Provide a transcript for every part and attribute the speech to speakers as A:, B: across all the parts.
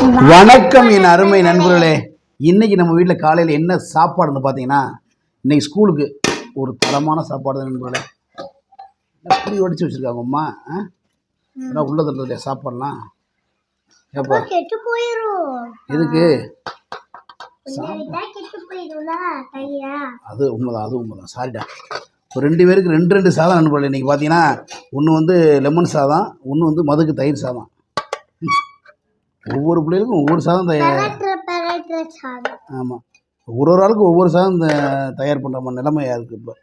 A: வணக்கம் என் அருமை நண்பர்களே. இன்னைக்கு நம்ம வீட்டில் காலையில் என்ன சாப்பாடுன்னு பார்த்தீங்கன்னா, இன்னைக்கு ஸ்கூலுக்கு ஒரு தரமான சாப்பாடு தான் நண்பர்களே. எப்படி ஒடிச்சு வச்சுருக்காங்க அம்மா. ஏன்னா உள்ளதில் இல்லையா சாப்பாடுலாம். ஏப்பா
B: கெட்டு போயிடும்.
A: எதுக்கு?
B: அது
A: உண்மைதான் சாரிடா. ஒரு 2 பேருக்கு 2 சாதம் நண்பர்களே. இன்றைக்கி பார்த்தீங்கன்னா ஒன்று வந்து லெமன் சாதம், ஒன்று வந்து மதுக்கு தயிர் சாதம். ஒவ்வொரு பிள்ளைகளுக்கும் ஒவ்வொரு சாதம் ஆமாம், ஒரு ஆளுக்கு ஒவ்வொரு சாதம் தயார் பண்ணுற மாதிரி நிலைமையாக இருக்குது இப்போ.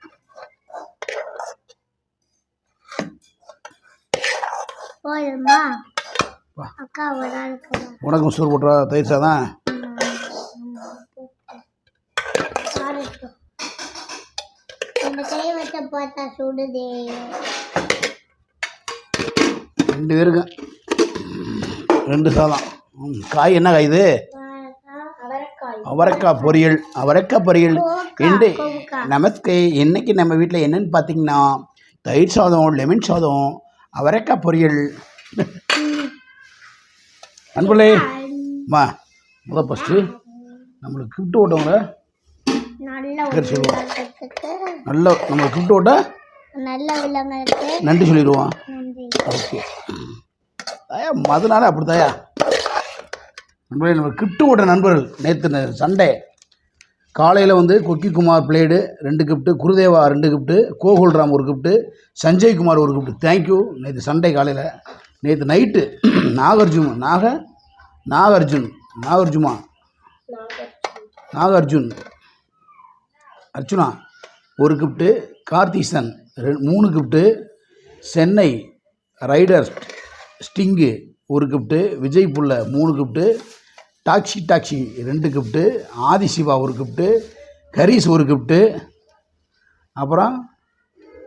A: உனக்கும் சூர் போட்டுறா தயிர் சாதம். ரெண்டு பேருக்கும் 2 சாதம். காய் என்ன காய் இது? அவரைக்காய் பொரியல். ரெண்டு நமஸ்கே. இன்னைக்கு நம்ம வீட்டில் என்னன்னு பார்த்தீங்கன்னா தயிர் சாதம், லெமன் சாதம், அவரைக்காய் பொரியல். நண்பர்களே, ஃபஸ்ட்டு நம்மளுக்கு கிஃப்ட் ஓட்டவங்க சொல்லுவோம். நம்மளுக்கு கிஃப்ட் ஓட்ட நன்றி சொல்லிடுவோம். ஓகே தாயா, அதனால அப்படி தாயா நண்பர்களே. நம்ம கிஃப்ட் ஓட்ட நண்பர்கள் நேற்று சண்டே காலையில் வந்து கொக்கிக்குமார் blade 2 gift, Gurudeva 2 gift, Gokulram 1 gift, Sanjaykumar 1 gift. Thank you. நேற்று சண்டே காலையில். நேற்று night Arjuna 1 gift, Karthisan 3 gift, Chennai riders ஸ்டிங்கு 1 கிஃப்ட்டு, விஜய் புள்ள 3 gift, taxi 2 gift, Adhisiva 1 gift, Haris 1 gift, அப்புறம்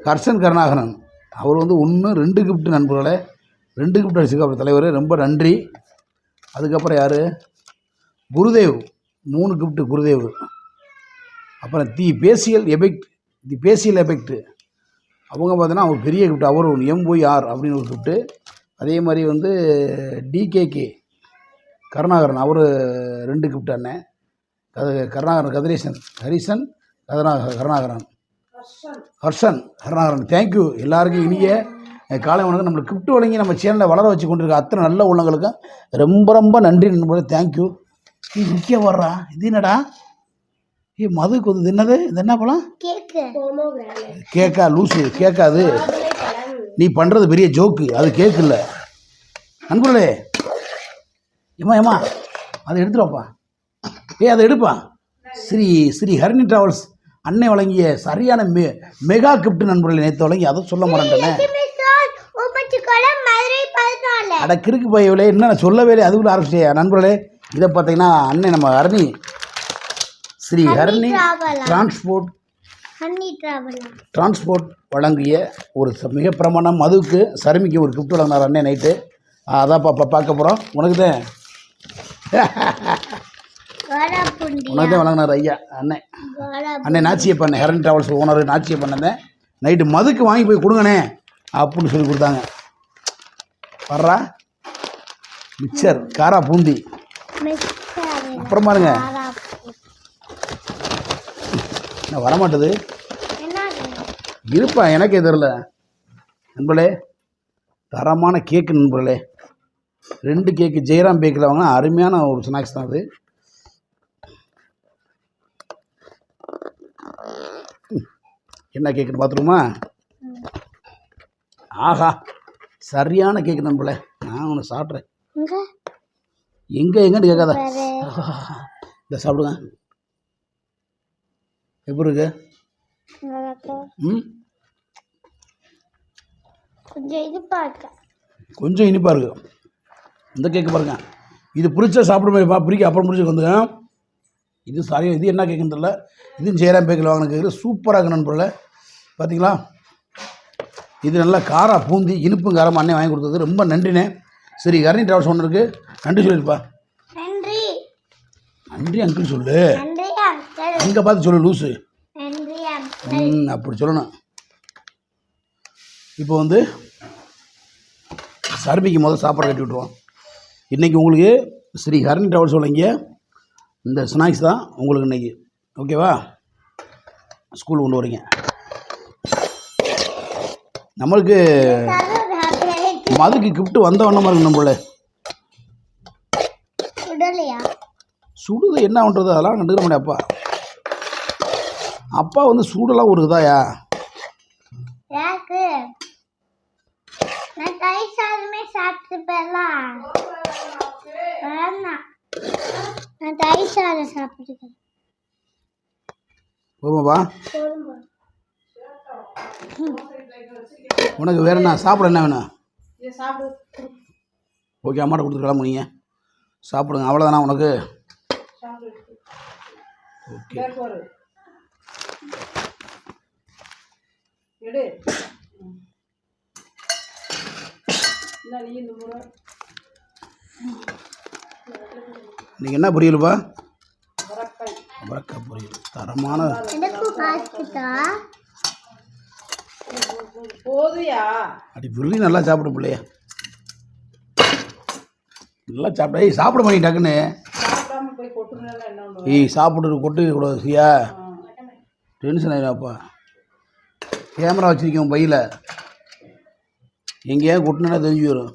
A: ஹர்ஷன் கருணாகரன் அவர் வந்து 2 கிஃப்ட்டு நண்பர்களே. 2 கிஃப்ட் அடிச்சிருக்க தலைவர், ரொம்ப நன்றி. அதுக்கப்புறம் யார்? குருதேவ் 3 கிஃப்ட்டு குருதேவ். அப்புறம் தி பேசியல் எஃபெக்ட் அவங்க பார்த்தீங்கன்னா அவங்க பெரிய கிஃப்ட். அவர் MYR அப்படின்னு ஒரு கிஃப்ட்டு. அதே மாதிரி வந்து DKK கருணாகரன் அவர் 2 கிஃப்ட் அண்ணன். ஹரிசன் ஹர்ஷன் கருணாகரன். தேங்க்யூ எல்லாருக்கும். இனிய காலை வணக்கம். நம்மளுக்கு கிஃப்ட் வழங்கி நம்ம சேனலில் வளர வச்சு கொண்டிருக்க அத்தனை நல்ல உள்ளங்களுக்கும் ரொம்ப நன்றி நண்பர்களே. தேங்க்யூ. முக்கிய வர்றா இது என்னடா? மதுக்கு வந்து என்னது? இது என்ன பழம்? கேக்கா? லூஸு கேட்காது. நீ பண்ணுறது பெரிய ஜோக்கு, அது கேக்கு இல்லை நண்பர்களே. ஏமா அதை எடுத்துருவாப்பா. அதை எடுப்பா. ஸ்ரீ ஹரிணி டிராவல்ஸ் அன்னை வழங்கிய சரியான மெகா கிஃப்ட் நண்பர்களே. நேற்று வழங்கி அதை சொல்ல மாட்டேனே. அட கிறுக்கு பையவில்லை, என்ன சொல்லவே இல்லை, அதுக்குள்ள ஆரம்பிச்சிட்டியா நண்பர்களே. இதை பார்த்தீங்கன்னா அன்னை நம்ம ஹரணி ஸ்ரீ ஹரணி டிரான்ஸ்போர்ட் வழங்கிய ஒரு மிக பிரமாணம். மதுவுக்கு சருமிக்கு ஒரு கிஃப்ட் வழங்கினார் அண்ணே நைட்டு. அதான் பார்க்க போகிறோம். உனக்கு தான் வழங்கினார் ஐயா அண்ணே நாச்சியப்ப அண்ணன் ஹரணி டிராவல்ஸ் ஓனர் நாச்சியப்ப அண்ணன் நைட்டு மதுக்கு வாங்கி போய் கொடுங்கண்ணே அப்படின்னு சொல்லி கொடுத்தாங்க. வர்றா மிக்சர் காரா பூந்தி. அப்புறம் பாருங்க நான் வரமாட்டது இருப்பா, எனக்கே தெரில நண்பர்களே. தரமான கேக்கு நண்பர்களே. 2 கேக்கு ஜெயராம் பேக்கில் வாங்கினா அருமையான ஒரு ஸ்நாக்ஸ் தான் அது. என்ன கேக்குன்னு பார்த்துருமா? ஆஹா, சரியான கேக்கு நண்பர்களே. நான் ஒன்று சாப்பிட்றேன். எங்கன்னு கேட்காத. இதை சாப்பிடுங்க. எப்படி இருக்கு? கொஞ்சம் இனிப்பாக இருக்கு. இந்த கேக்கு பாருங்க. இது பிடிச்சா சாப்பிடுமா? பிடிக்க அப்புறம் பிடிச்சி வந்துங்க. இது சரியாக இது என்ன கேக்குன்னு தெரியல. இதுவும் ஜெயராம் பேக்கில் வாங்கின கேக்கு சூப்பராக இருக்கு நண்பர்களே. பார்த்தீங்களா? இது நல்லா காரா பூந்தி இனிப்பும் காரம் அண்ணன் வாங்கி கொடுத்தது ரொம்ப நன்றிண்ணே. சரி, ஹரணி டிராவல்ஸ் ஒன்று இருக்குது, நன்றி சொல்லியிருப்பா. நன்றி அங்கிள் சொல்லு. அங்கே பார்த்து சொல்லு லூஸு. அப்படி சொல்லணும். இப்போ வந்து சர்பிக்கு முதல் சாப்பாடு கட்டி விட்ருவோம். இன்றைக்கி உங்களுக்கு ஸ்ரீ ஹரணி ட்ராவல்ஸ் வழங்கிய இந்த ஸ்நாக்ஸ் தான் உங்களுக்கு இன்றைக்கி. ஓகேவா? ஸ்கூல் கொண்டு வரீங்க. நம்மளுக்கு மதுக்கு கிஃப்ட்டு வந்த வண்ணமாக இருக்கு. நம்மள சுடுது என்ன பண்ணுறது, அதெல்லாம் கண்டுக்கிற மாட்டேன். அப்பா வந்து சூடெல்லாம் ஒரு இதாயா? போமாப்பா, உனக்கு வேற என்ன சாப்பிட என்ன வேணும்? ஓகே, அம்மாட்ட கொடுத்து கிளம்புனீங்க, சாப்பிடுங்க. அவ்வளோதானா உனக்கு? ஓகே, இன்னைக்கு என்ன பொரியலுப்பா? அவரைக்காய் பொரியல், தரமான. அடி விரும்பி நல்லா சாப்பிடு பிள்ளையா, நல்லா சாப்பிட. சாப்பிட பண்ணி டக்குன்னு சாப்பிட்டு கொட்டு கூடாது. சரியா? டென்ஷன் ஆகிடாப்பா. கேமரா வச்சுருக்கேன் பையில், எங்கேயாவது கொட்டினா தெரிஞ்சு வரும்.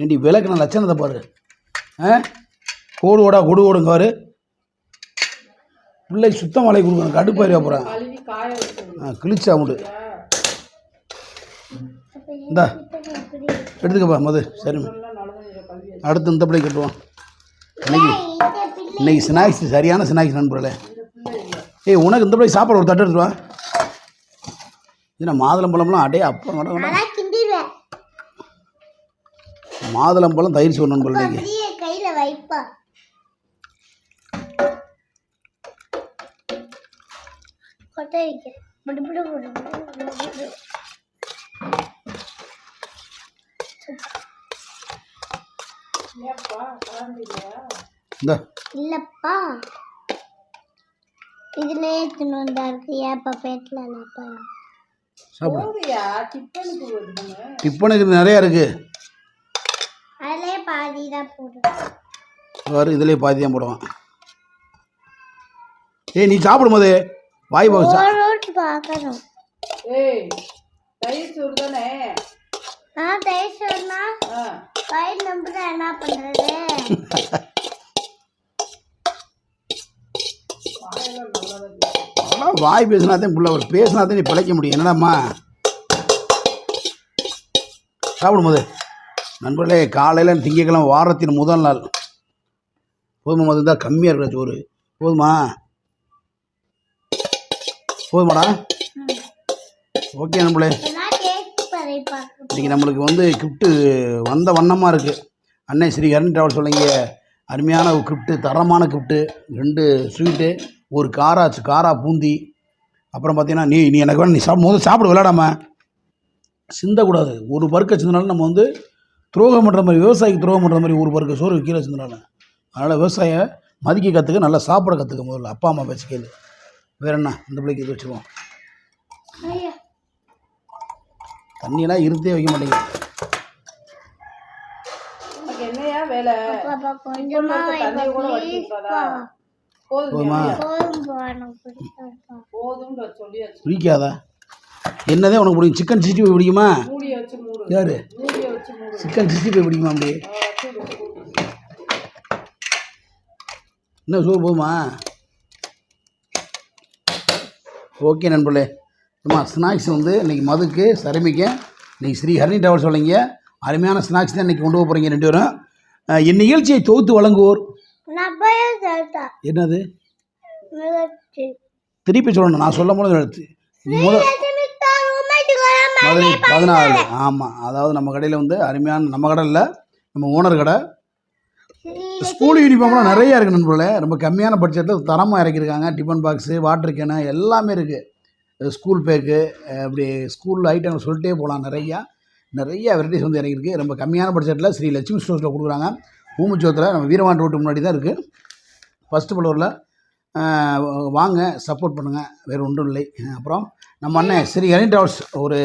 A: ஏண்டி விளக்குன லட்சணத்தை பாரு. கோடு ஓடா கொடு ஓடுங்க பாரு. பிள்ளைக்கு சுத்தம் மலை கொடுக்கணும், கடுப்பாரி அப்புறம் கிழிச்சா முடு. இந்தா எடுத்துக்கப்பா மது. சரி, அடுத்து இந்த பிள்ளை கட்டுவோம். இன்னைக்கு ஸ்நாக்ஸ் சரியான ஸ்நாக்ஸ் நண்பர்களே. உனக்கு இந்த பிள்ளை சாப்பாடு ஒரு தட்டு எடுத்துவா. ஏன்னா மாதுளம்பழம்லாம் அடே அப்போ மாதுளம்பழம் தயிர் சோறு நண்பர்களே.
B: இல்லப்பா, இதுலயே
A: டிப்பனுக்கு நிறையா இருக்கு. இதுலயே பாதி தான் போடுவான். நீ சாப்பிடும் போது வாய்
B: பார்க்கணும். என்ன பண்றது?
A: வாய் பேசினாதான் புள்ள, ஒரு பேசினாதான் நீ பிழைக்க முடியும். என்னடாம்மா சாப்பிடும் போது நண்பர்களே. காலையில் திங்கக்கிழமை வாரத்தின் முதல் நாள். போதுமா? மது இருந்தால் கம்மியாக இருக்கிற சோறு போதுமா? போதுமாடா? ஓகே நண்பர்களே, இன்றைக்கி நம்மளுக்கு வந்து கிஃப்ட்டு வந்த வண்ணமாக இருக்குது. அன்னை ஸ்ரீ ஹரணி ட்ராவல்ஸ் வழங்கிய அருமையான ஒரு கிஃப்ட்டு, தரமான கிஃப்ட்டு. 2 ஸ்வீட்டு, ஒரு காரா பூந்தி. அப்புறம் பார்த்தீங்கன்னா நீ எனக்கு வேணும், நீ முதல்ல சாப்பிட விளையாடாமல் சிந்தக்கூடாது. ஒரு பருக்க சிந்தினாலும் நம்ம வந்து துரோகம் பண்ணுற மாதிரி, விவசாயிக்கு துரோகம் பண்ணுற மாதிரி ஒரு பருக்க சோறு கீழே சிந்தினாலும். அதனால் விவசாய மதிக்க கற்றுக்க, நல்லா சாப்பிட கற்றுக்க. முதல்ல அப்பா அம்மா பேச்சு கேளு. வேறு என்ன, இந்த பிள்ளைக்கு இது வச்சுருவோம். தண்ணியெல்லாம் இருந்தே வைக்க மாட்டேங்குது. போதுமா? பிடிக்காதா? என்னதே உனக்கு பிடிக்கும்? சிக்கன் 65 பிடிக்குமா? யாரு சிக்கன் 65 பிடிக்குமா? அப்படி என்ன சோறு போதுமா? ஓகே நண்பர்களே, ஸ்நாக்ஸ் வந்து இன்றைக்கி மதுக்கு சரமிக்க இன்றைக்கி ஸ்ரீ ஹரணி ட்ராவல்ஸ் வழங்கிய அருமையான ஸ்நாக்ஸ் தான் இன்றைக்கி கொண்டு போக போகிறீங்க 2 பேரும். என் நிகழ்ச்சியை தொகுத்து வழங்குவோர் என்னது? திருப்பி சொல்லணும், நான் சொல்லும் போது மதுரை 14. ஆமாம், அதாவது நம்ம கடையில் வந்து அருமையான, நம்ம கடை இல்லை, நம்ம ஓனர் கடை. ஸ்கூல் யூனிஃபார்ம்லாம் நிறையா இருக்குது நண்பர்களே. ரொம்ப கம்மியான பட்ஜெட்டில் தரமாக இறக்கியிருக்காங்க. டிஃபன் பாக்ஸு, வாட்டர் கேனு எல்லாமே இருக்குது. ஸ்கூல் பேக்கு, அப்படி ஸ்கூல் ஐட்டம் சொல்லிட்டே போகலாம். நிறையா வெரைட்டிஸ் வந்து இறங்கியிருக்கு. ரொம்ப கம்மியான பட்ஜெட்டில் ஸ்ரீ லட்சுமி ஸ்டோர்ஸில் கொடுக்குறாங்க. ஊமுச்சோத்தில் நம்ம வீரவான் ரோட்டு முன்னாடி தான் இருக்குது, ஃபஸ்ட்டு ஃப்ளோரில். வாங்க, சப்போர்ட் பண்ணுங்கள், வேறு ஒன்றும் இல்லை. அப்புறம் நம்ம அண்ணன் ஸ்ரீ ஹரணி ட்ராவல்ஸ் ஒரு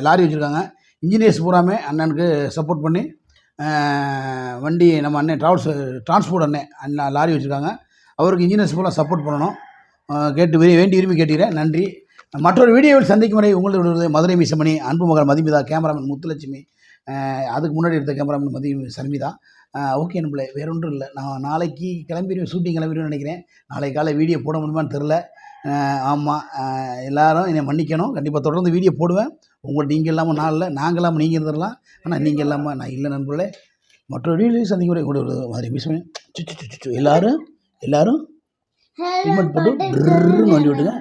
A: லாரி வச்சுருக்காங்க. இன்ஜினியர்ஸ் பூராமே அண்ணனுக்கு சப்போர்ட் பண்ணி வண்டி நம்ம அண்ணன் டிரான்ஸ்போர்ட் அண்ணன் லாரி வச்சுருக்காங்க. அவருக்கு இன்ஜினியர்ஸ் போல சப்போர்ட் பண்ணணும். கேட்டு வேண்டி விரும்பி கேட்டுக்கிறேன். நன்றி. மற்றொரு வீடியோவில் சந்திக்கும் வரை உங்களுடைய மதுரை மிசமணி, அன்பு மகள் மதிமிதா, கேமராமேன் முத்துலட்சுமி, அதுக்கு முன்னாடி எடுத்த கேமராமேன் சர்மிதா. ஓகே நம்மளே வேற ஒன்றும் இல்லை. நான் நாளைக்கு ஷூட்டிங் கிளம்பிடுவேன்னு நினைக்கிறேன். நாளைக்கு காலை வீடியோ போட முடியுமான்னு தெரில. ஆமாம், எல்லோரும் என்னை மன்னிக்கணும். கண்டிப்பாக தொடர்ந்து வீடியோ போடுவேன். நீங்கள் இல்லாமல் நான் இல்லை, நாங்கள் இல்லாமல் நீங்கள் இருந்துடலாம். ஆனால் நீங்கள் இல்லாமல் நான் இல்லை நண்பர்களே. மற்றொரு வீடியோ சந்திக்கும் வரை கூட மதுரை மிசமணி. எல்லாரும் ஹெல்மெட் போட்டு வண்டி விட்டுங்க.